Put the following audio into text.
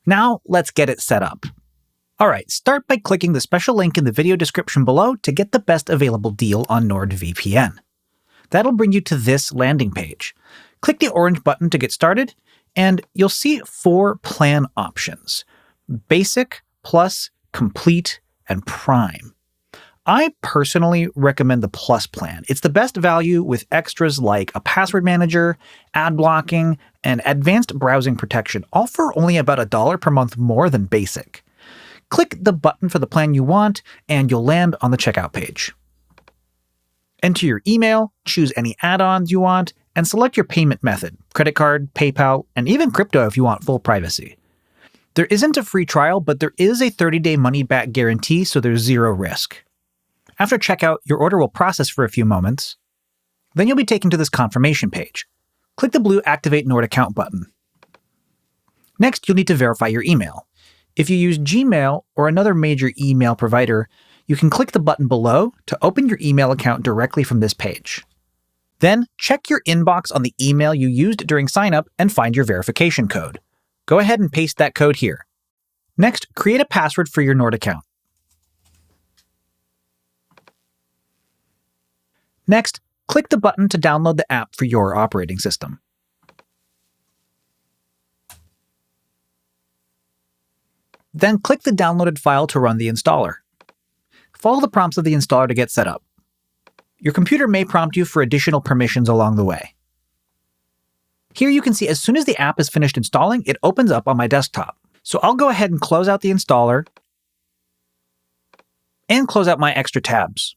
Now let's get it set up. Alright, start by clicking the special link in the video description below to get the best available deal on NordVPN. That'll bring you to this landing page. Click the orange button to get started, and you'll see 4 plan options: Basic, Plus, Complete, and Prime. I personally recommend the Plus plan. It's the best value with extras like a password manager, ad blocking, and advanced browsing protection, all for only about $1 per month more than Basic. Click the button for the plan you want, and you'll land on the checkout page. Enter your email, choose any add-ons you want, and select your payment method: credit card, PayPal, and even crypto if you want full privacy. There isn't a free trial, but there is a 30-day money-back guarantee, so there's zero risk. After checkout, your order will process for a few moments. Then you'll be taken to this confirmation page. Click the blue Activate Nord Account button. Next, you'll need to verify your email. If you use Gmail or another major email provider, you can click the button below to open your email account directly from this page. Then, check your inbox on the email you used during sign-up and find your verification code. Go ahead and paste that code here. Next, create a password for your Nord account. Next, click the button to download the app for your operating system. Then click the downloaded file to run the installer. Follow the prompts of the installer to get set up. Your computer may prompt you for additional permissions along the way. Here you can see as soon as the app is finished installing, it opens up on my desktop. So I'll go ahead and close out the installer and close out my extra tabs.